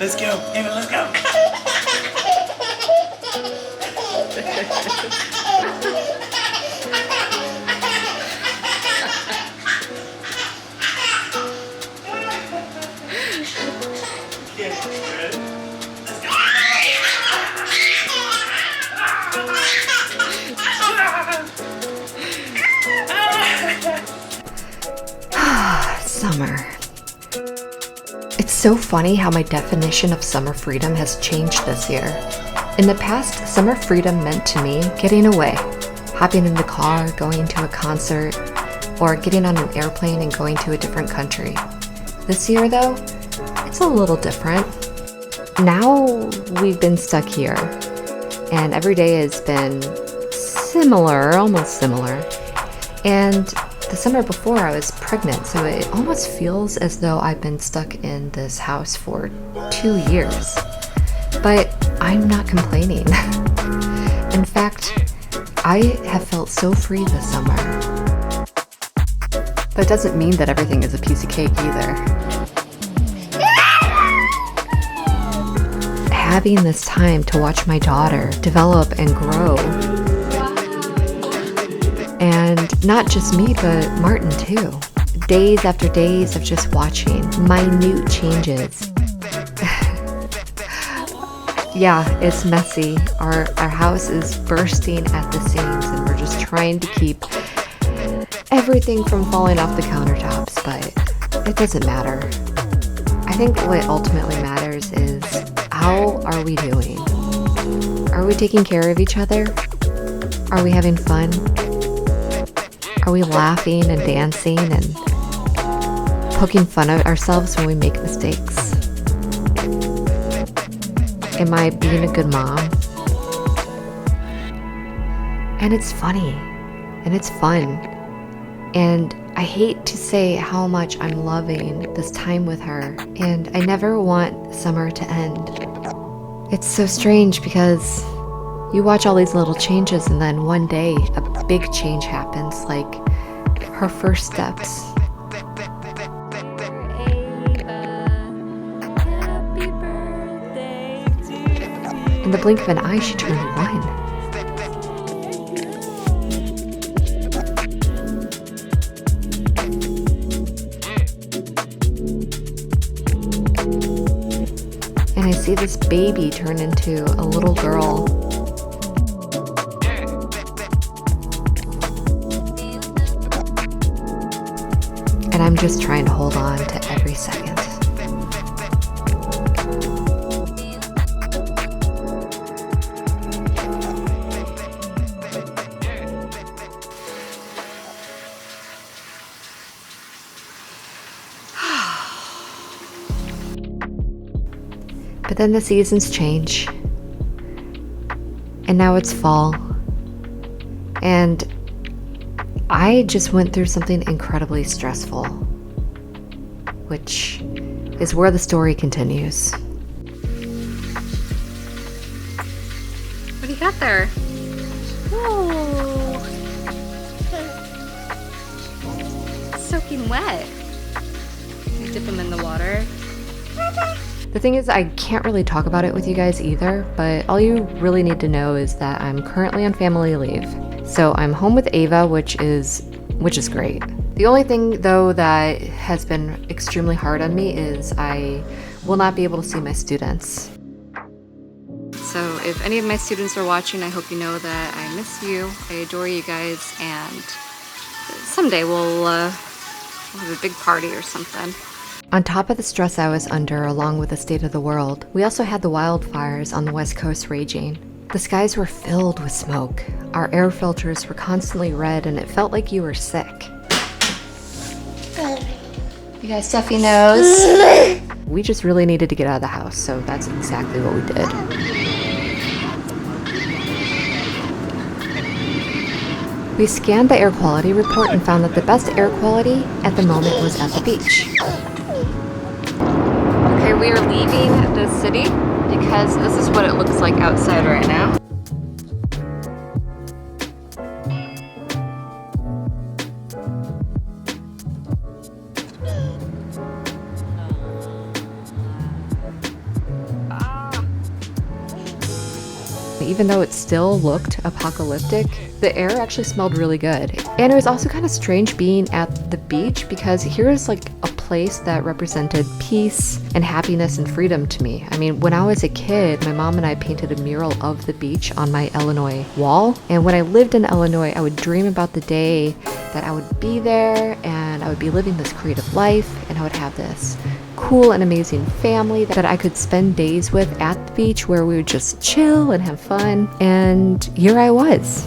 Let's go. Ava, let's go. Summer. It's so funny how my definition of summer freedom has changed this year. In the past, summer freedom meant to me getting away, hopping in the car, going to a concert, or getting on an airplane and going to a different country. This year, though, it's a little different. Now we've been stuck here, and every day has been similar, almost similar. And the summer before I was pregnant, so it almost feels as though I've been stuck in this house for 2 years. But I'm not complaining. In fact, I have felt so free this summer. That doesn't mean that everything is a piece of cake either. Having this time to watch my daughter develop and grow. And not just me, but Martin too. Days after days of just watching minute changes. Yeah, it's messy. Our house is bursting at the seams, and we're just trying to keep everything from falling off the countertops, but it doesn't matter. I think what ultimately matters is, how are we doing? Are we taking care of each other? Are we having fun? Are we laughing and dancing and poking fun at ourselves when we make mistakes? Am I being a good mom? And it's funny, and it's fun, and I hate to say how much I'm loving this time with her, and I never want summer to end. It's so strange because you watch all these little changes, and then one day a big change happens, like her first steps. In the blink of an eye, she turned 1. And I see this baby turn into a little girl. And I'm just trying to hold on to every second. But then the seasons change, and now it's fall, and I just went through something incredibly stressful, which is where the story continues. What do you got there? Oh, soaking wet. You dip them in the water. The thing is, I can't really talk about it with you guys either, but all you really need to know is that I'm currently on family leave. So I'm home with Ava, which is great. The only thing though that has been extremely hard on me is I will not be able to see my students. So if any of my students are watching, I hope you know that I miss you, I adore you guys, and someday we'll have a big party or something. On top of the stress I was under along with the state of the world, we also had the wildfires on the West Coast raging. The skies were filled with smoke. Our air filters were constantly red, and it felt like you were sick. You got a stuffy nose? We just really needed to get out of the house, so that's exactly what we did. We scanned the air quality report and found that the best air quality at the moment was at the beach. Okay, we are leaving the city because this is what it looks like outside right now. Even though it still looked apocalyptic, the air actually smelled really good. And it was also kind of strange being at the beach because here's like a place that represented peace and happiness and freedom to me. I mean, when I was a kid, my mom and I painted a mural of the beach on my Illinois wall. And when I lived in Illinois, I would dream about the day that I would be there and I would be living this creative life and I would have this cool and amazing family that I could spend days with at the beach where we would just chill and have fun. And here I was.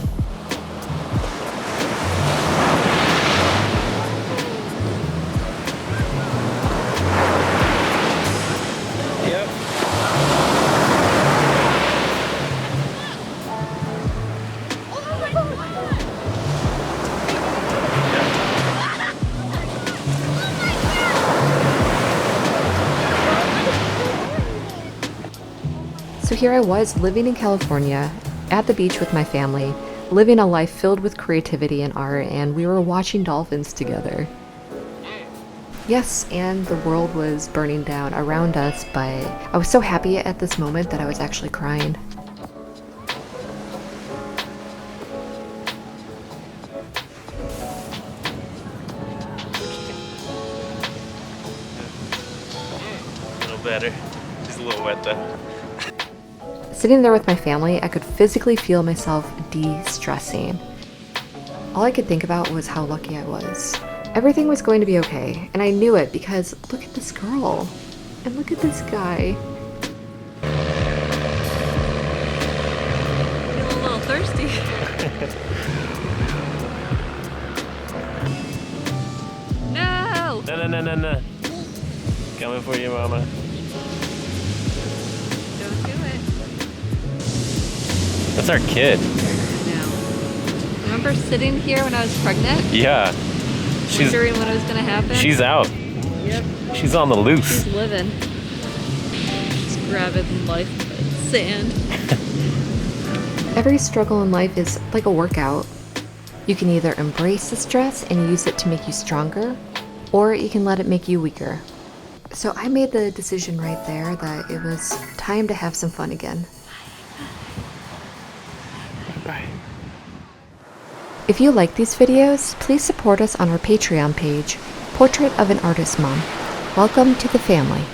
So here I was living in California at the beach with my family, living a life filled with creativity and art, and we were watching dolphins together. Yes, and the world was burning down around us, but I was so happy at this moment that I was actually crying. A little better. Just a little wet though. Sitting there with my family, I could physically feel myself de-stressing. All I could think about was how lucky I was. Everything was going to be okay, and I knew it because look at this girl, and look at this guy. Feeling a little thirsty. No! No. Coming for you, mama. Don't do it. That's our kid. No. Remember sitting here when I was pregnant? Yeah. Wondering when it was gonna happen? She's out. Yep. She's on the loose. She's living. Just grabbing life by the sand. Every struggle in life is like a workout. You can either embrace the stress and use it to make you stronger, or you can let it make you weaker. So I made the decision right there that it was time to have some fun again. Bye. If you like these videos, please support us on our Patreon page, Portrait of an Artist Mom. Welcome to the family.